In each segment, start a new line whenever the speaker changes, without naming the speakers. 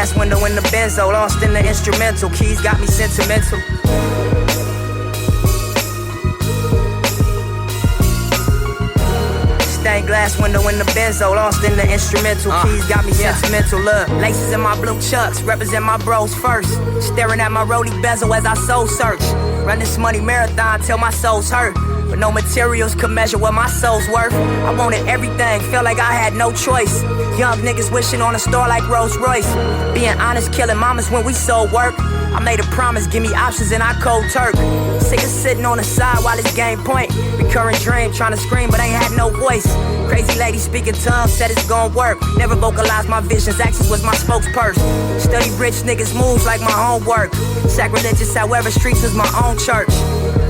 glass window in the benzo, lost in the instrumental. Keys got me sentimental. Stained glass window in the benzo, lost in the instrumental. Keys got me sentimental. Look, laces in my blue chucks, represent my bros first. Staring at my rollie bezel as I soul search. Run this money marathon till my soul's hurt. But no materials could measure what my soul's worth. I wanted everything, felt like I had no choice. Young niggas wishing on a star like Rolls Royce. Being honest, killing mamas when we sold work. I made a promise, give me options and I cold turk. Sick of sitting on the side while it's game point. Recurring dream, trying to scream but ain't had no voice. Crazy lady speaking tongues, said it's gon' work. Never vocalized my visions, actions was my spokesperson. Study rich niggas moves like my homework. Sacrilegious, however, streets was my own church.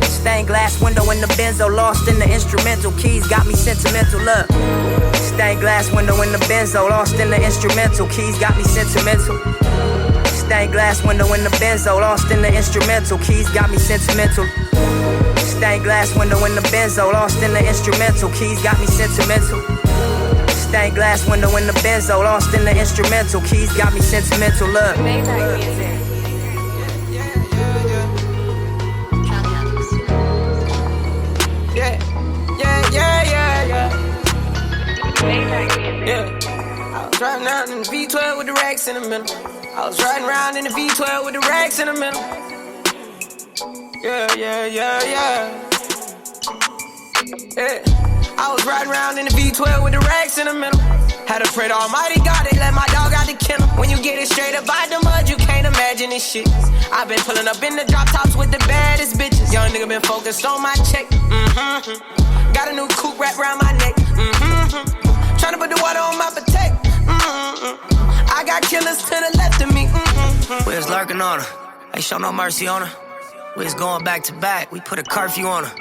Stained glass window in the benzo, lost in the instrumental. Keys got me sentimental, look. Stained glass window in the benzo, lost in the instrumental. Keys got me sentimental. Stained glass window in the benzo, lost in the instrumental. Keys got me sentimental. Stained glass window in the benzo, lost in the instrumental. Keys got me sentimental. Stained glass window in the benzo, lost in the instrumental. Keys got me sentimental, look.
I was riding around in the V12 with the racks in the middle. I was riding around in the V12 with the racks in the middle. Yeah. I was riding around in the V12 with the racks in the middle. Had to pray to Almighty God, they let my dog out the kennel. When you get it straight up out the mud, you can't imagine this shit. I've been pulling up in the drop tops with the baddest bitches. Young nigga been focused on my check. Got a new coupe wrapped around my neck. Tryna put the water on my potato. I got killers to the left of me.
We was lurking on her, ain't show no mercy on her. We was going back to back, we put a curfew on her.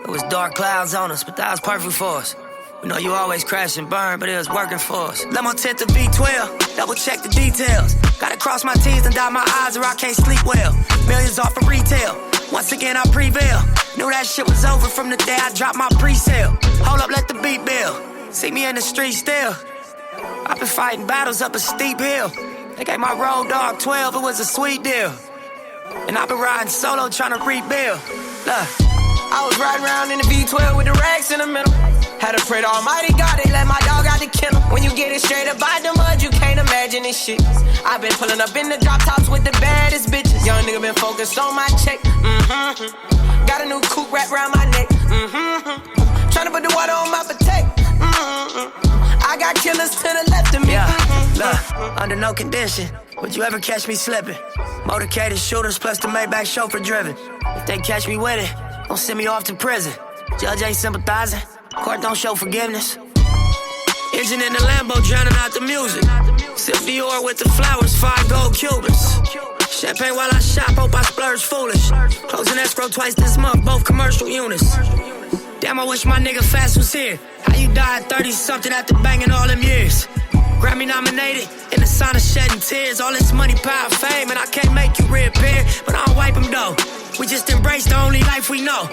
It was dark clouds on us, but that was perfect for us. We know you always crash and burn, but it was working for us. Let my tent to V12, double check the details. Gotta cross my T's and dot my I's or I can't sleep well. Millions off of retail, once again I prevail. Knew that shit was over from the day I dropped my pre-sale. Hold up, let the beat build. See me in the street still. I've been fighting battles up a steep hill. They gave my road dog 12, it was a sweet deal. And I've been riding solo trying to rebuild. Look.
I was riding around in the V12 with the racks in the middle. Had to pray to Almighty God, they let my dog out the kennel. When you get it straight up out the mud, you can't imagine this shit. I've been pulling up in the drop tops with the baddest bitches. Young nigga been focused on my check. Got a new coupe wrapped around my neck. Tryna put the water on my potato. I got killers to the left of me.
Look, under no condition would you ever catch me slipping. Motorcaded shooters plus the Maybach chauffeur driven. If they catch me with it, don't send me off to prison. Judge ain't sympathizing, court don't show forgiveness. Engine in the Lambo drowning out the music. Sip Dior with the flowers, 5 gold Cubans. Champagne while I shop, hope I splurge foolish. Closing escrow twice this month, both commercial units. Damn, I wish my nigga Fast was here. How you died 30-something after banging all them years? Grammy nominated, in the sauna shedding tears. All this money, power, fame, and I can't make you reappear. But I don't wipe them though. We just embrace the only life we know.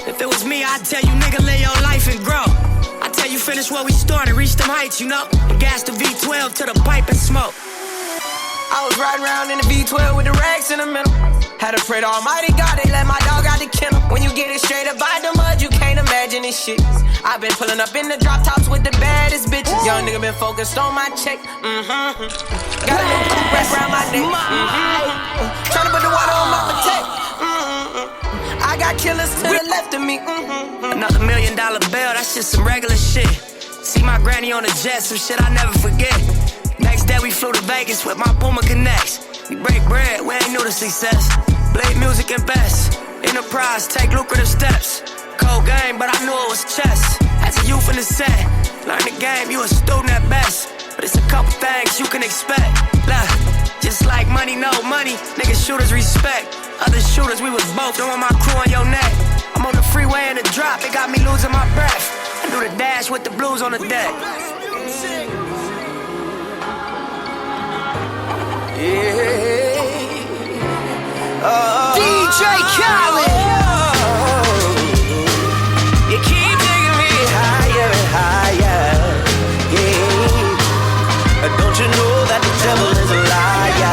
If it was me, I'd tell you, nigga, live your life and grow. I tell you, finish where we started, reach them heights, you know. And gas the V12 to the pipe and smoke.
I was riding around in the V12 with the racks in the middle. Had to pray to Almighty God, they let my dog out the kennel. When you get it straight up out the mud, you can't imagine this shit. I've been pulling up in the drop tops with the baddest bitches. Young nigga been focused on my check. Got a new coupe wrapped around my neck. Tryna put the water on my potato. I got killers to the left of me.
Another $1 million bill, that's just some regular shit. See my granny on the jet, some shit I never forget. Next day we flew to Vegas with my Boomer Connects. We break bread, we ain't new to success. Blade music and best. Enterprise, take lucrative steps. Cold game, but I knew it was chess. As a youth in the set, learn the game, you a student at best. But it's a couple things you can expect. Look, just like money, no money, niggas shooters respect. Other shooters, we was both throwing my crew on your neck. I'm on the freeway in the drop, it got me losing my breath. I do the dash with the blues on the deck.
DJ Khaled.
You keep taking me higher and higher. Yeah. Don't you know that the devil is a liar?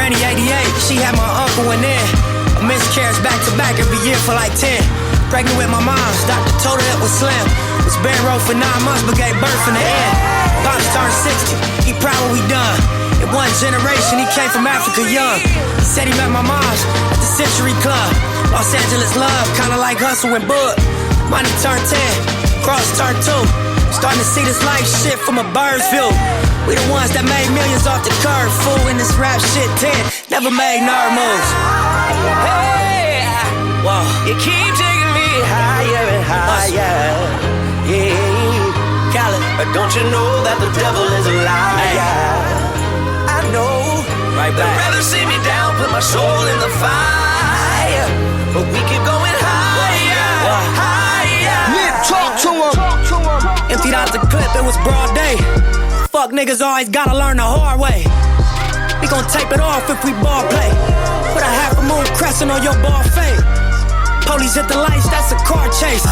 Granny 88, she had my uncle in there. A miscarriage back to back every year for like 10. Pregnant with my mom's, doctor told her it was slim. Was bed row for 9 months, but gave birth in the end. Pops turned 60, he proud what we done. In one generation, he came from Africa young. He said he met my mom's at the Century Club. Los Angeles love, kinda like Hustle and Bud. Money turned 10, cross turned 2. Starting to see this life shit from a bird's view. We the ones that made millions off the curve. Fool in this rap shit 10, never made nerd moves.
Hey,
whoa.
You keep taking me higher and higher. Yeah,
Khaled.
but don't you know that the devil is a liar? I know.
Right back.
They'd rather see me down, put my soul in the fire. But we keep going higher, higher.
Yeah, talk to him. Emptied out the clip, it was broad day. Fuck niggas always gotta learn the hard way. We gon' tape it off if we ball play. Put a half a moon crescent on your ball fade. Police hit the lights, that's a car chase.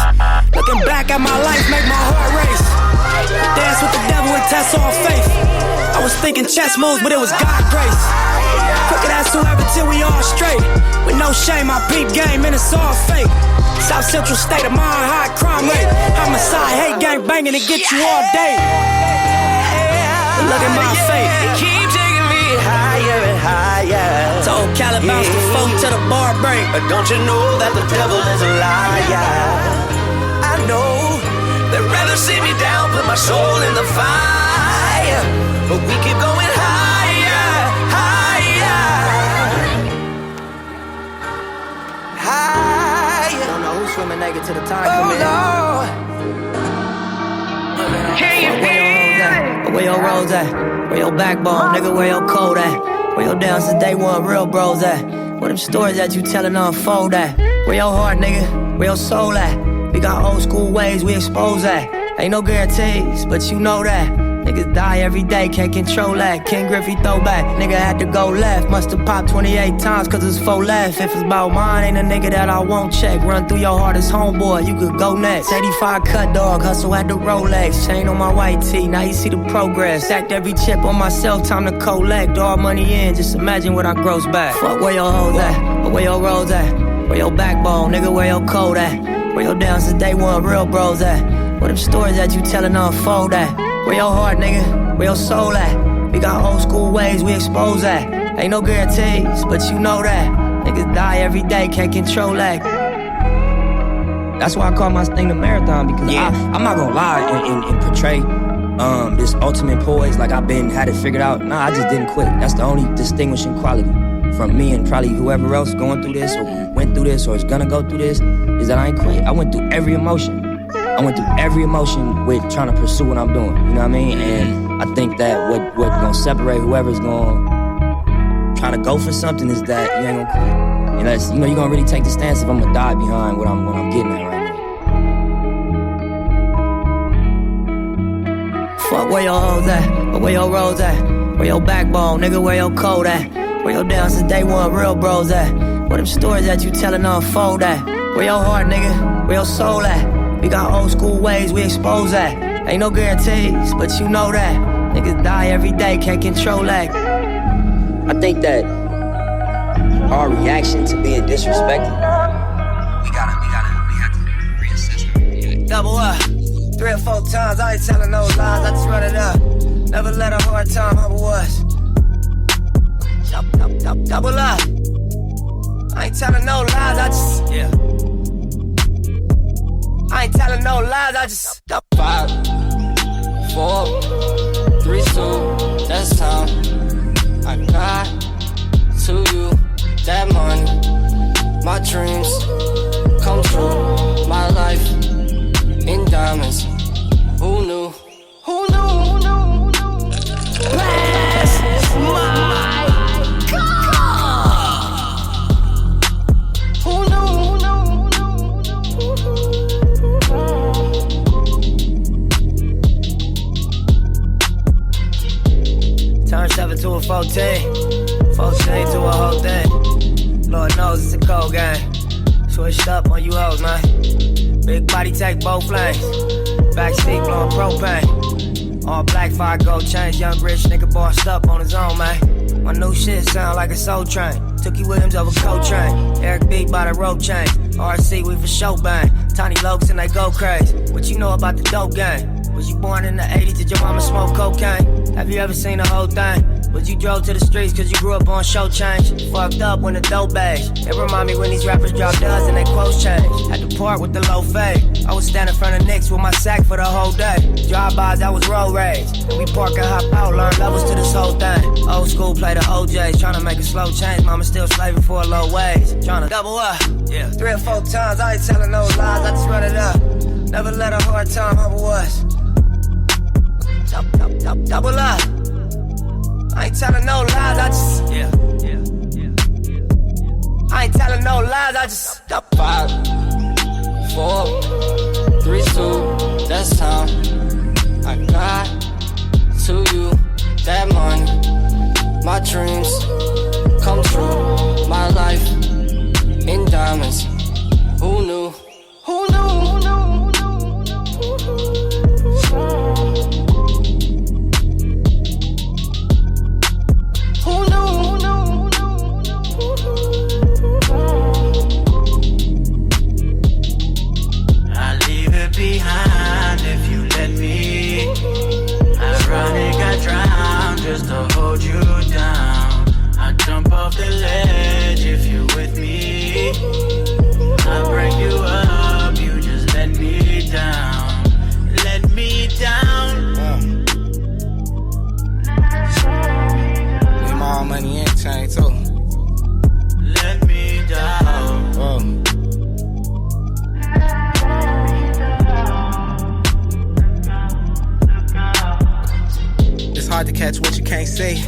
Looking back at my life, make my heart race. Dance with the devil and test all faith. I was thinking chess moves, but it was God grace. Crooked ass whoever till we all straight. With no shame, I peep game and it's all fake. South Central state of mind, high crime rate. Homicide, hate gang banging to get you all day. But look at my fate.
Keep taking me higher and higher.
Told Khaled bounce the phone to the bar break.
But don't you know that the devil is a liar? I know. They'd rather see me down, put my soul in the fire. But we keep going higher, higher, higher.
Don't know who's swimming naked to the time coming.
Lord. Can you feel it?
Where your rolls at? Where your backbone, nigga? Where your code at? Where your down since day one real bros at? Where them stories that you tellin' unfold at? Where your heart, nigga? Where your soul at? We got old school ways we expose that. Ain't no guarantees, but you know that. Niggas die every day, can't control that. King Griffey throwback, nigga had to go left. Musta popped 28 times cause it's 4 left. If it's about mine, ain't a nigga that I won't check. Run through your hardest homeboy, you could go next. 85 cut dog, hustle at the Rolex. Chain on my white tee, now you see the progress. Stacked every chip on myself, time to collect. All money in, just imagine what I gross back. Fuck where your hoes at, or where your rolls at. Where your backbone, nigga, where your code at. Where your down since day one real bros at. Where them stories that you tellin' unfold at. Where your heart, nigga? Where your soul at? We got old school ways we expose that. Ain't no guarantees, but you know that. Niggas die every day, can't control that. That's why I call my thing the marathon, because I'm not gonna lie and portray this ultimate poise like I've had it figured out. Nah, I just didn't quit. That's the only distinguishing quality from me and probably whoever else going through this or went through this or is gonna go through this, is that I ain't quit. I went through every emotion. I went through every emotion with trying to pursue what I'm doing, you know what I mean? And I think that what gonna separate whoever's gonna try to go for something is that you ain't gonna quit. Unless, you know, you're gonna really take the stance if I'm gonna die behind what I'm getting at right now. Fuck where your hoes at, or where your rolls at. Where your backbone, nigga, where your code at. Where your down since day one real bros at. Where them stories that you tellin' unfold at. Where your heart, nigga, where your soul at. We got old school ways we expose that. Ain't no guarantees, but you know that. Niggas die every day, can't control that. I think that our reaction to being disrespected, we have to reassess it. Double up, 3 or 4 times, I ain't telling no lies, I just run it up. Never let a hard time humble us. Double up, I ain't telling no lies, I just, I ain't telling no lies, I just
5, 4, 3, 2, that's time. I got to you that money, my dreams come true, my life in diamonds. Who knew? Who knew? Who knew? Who knew?
bless my God.
Who knew? Who knew?
Turn 7 to a 14, 14 to a whole thing. Lord knows it's a cold game. Switched up on you hoes, man. Big body take both lanes. Backseat blowing propane. All black, 5 gold chains. Young rich nigga bossed up on his own, man. My new shit sound like a soul train. Tookie Williams over Coltrane. Eric B by the rope chain. RC, we for show bang. Tiny Lokes and they go crazy. What you know about the dope game? Was you born in the 80s? Did your mama smoke cocaine? Have you ever seen the whole thing? Was you drove to the streets cause you grew up on show change? Fucked up when the dope bags. It remind me when these rappers drop duds and they quotes change. Had to part with the low fade. I was standing in front of Knicks with my sack for the whole day. Drive-bys, I was road rage. And we park and hop out, learn levels to this whole thing. Old school play the OJs, tryna make a slow change. Mama still slaving for a low wage. Tryna double up, yeah. 3 or 4 times, I ain't telling no lies, I just run it up. Never let a hard time humble us. Double up. I ain't telling no lies, I just I ain't telling no lies, I just
5, 4, 3, 2, that's time. I got to you that money. My dreams come true. My life in diamonds. Who knew? Who knew? Who knew?
Behind if you let me. Ironic, I drown just to hold you down. I jump off the ledge if you're with me. I break you up, you just let me down. Let me down.
Get my money in chain too.
Let me down.
It's hard to catch what you can't see.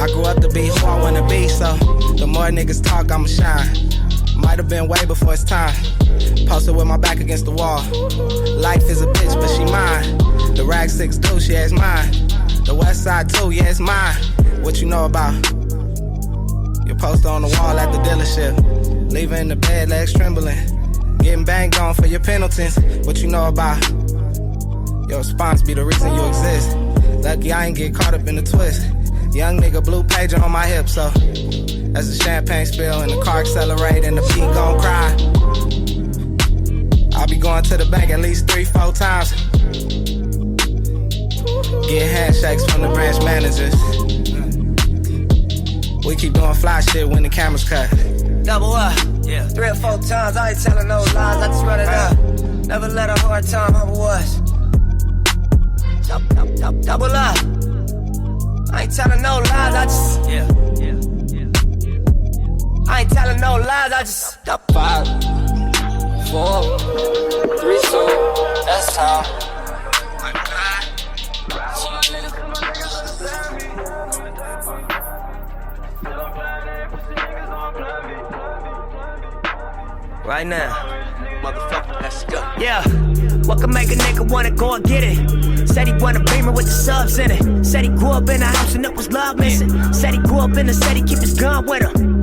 I grew up to be who I wanna be, so the more niggas talk, I'ma shine. Might have been way before it's time. Posted with my back against the wall. Life is a bitch, but she mine. The rag 6'2", yeah, it's mine. The west side too, yeah, it's mine. What you know about? Your poster on the wall at the dealership. Leaving in the bed, legs trembling. Getting banged on for your penalties. What you know about? Your response be the reason you exist. Lucky I ain't get caught up in the twist. Young nigga blue pager on my hip, so as the champagne spill and the car accelerate and the beat gon' cry. I'll be going to the bank at least 3-4 times. Get handshakes from the branch managers. We keep doing fly shit when the cameras cut.
double up, 3 or 4 times, I ain't telling no lies, I just run it up. Never let a hard time humble us. Double up. I ain't telling no lies, I just I ain't telling no lies, I just
5, 4, 3, 2, that's time.
right now, motherfucker, let's go. Yeah, what can make a nigga wanna go and get it? Said he want a Beamer with the subs in it. Said he grew up in a house and it was love missing. Said he grew up in the city, keep his gun with him.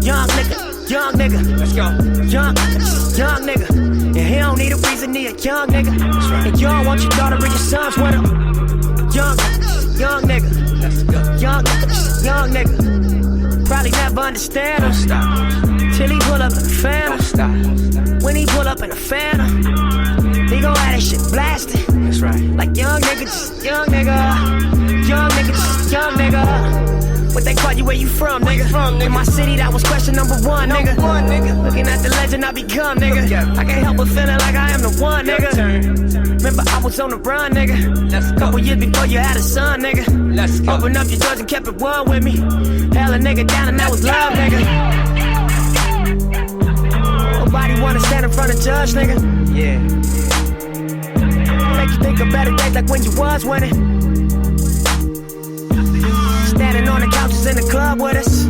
Young nigga, let's go. Young nigga, and he don't need a reason, he a young nigga. And you don't want your daughter or your sons with him. Young nigga, let's go. Young nigga, probably never understand him. Till he pull up in the Phantom. When he pull up in the Phantom, he gon' have that shit blasted. That's right. Like young nigga, just young nigga. Young nigga, just young nigga. What they call you, where you from, nigga? In my city, that was question number one, nigga. Looking at the legend I become, nigga. I can't help but feeling like I am the one, nigga. Remember, I was on the run, nigga. Couple years before you had a son, nigga. Open up your doors and kept it one with me. Held a nigga down and that was love, nigga. Nobody wanna stand in front of judge, nigga. Yeah. Make you think of better days like when you was winning. Standing on the couches in the club with us.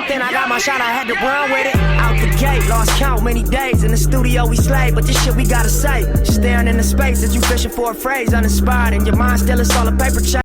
Then I got my shot, I had to run with it. Out the gate, lost count many days. In the studio we slayed, but this shit we gotta say. Staring in the space as you fishing for a phrase. Uninspired, and your mind still is all a paper chase.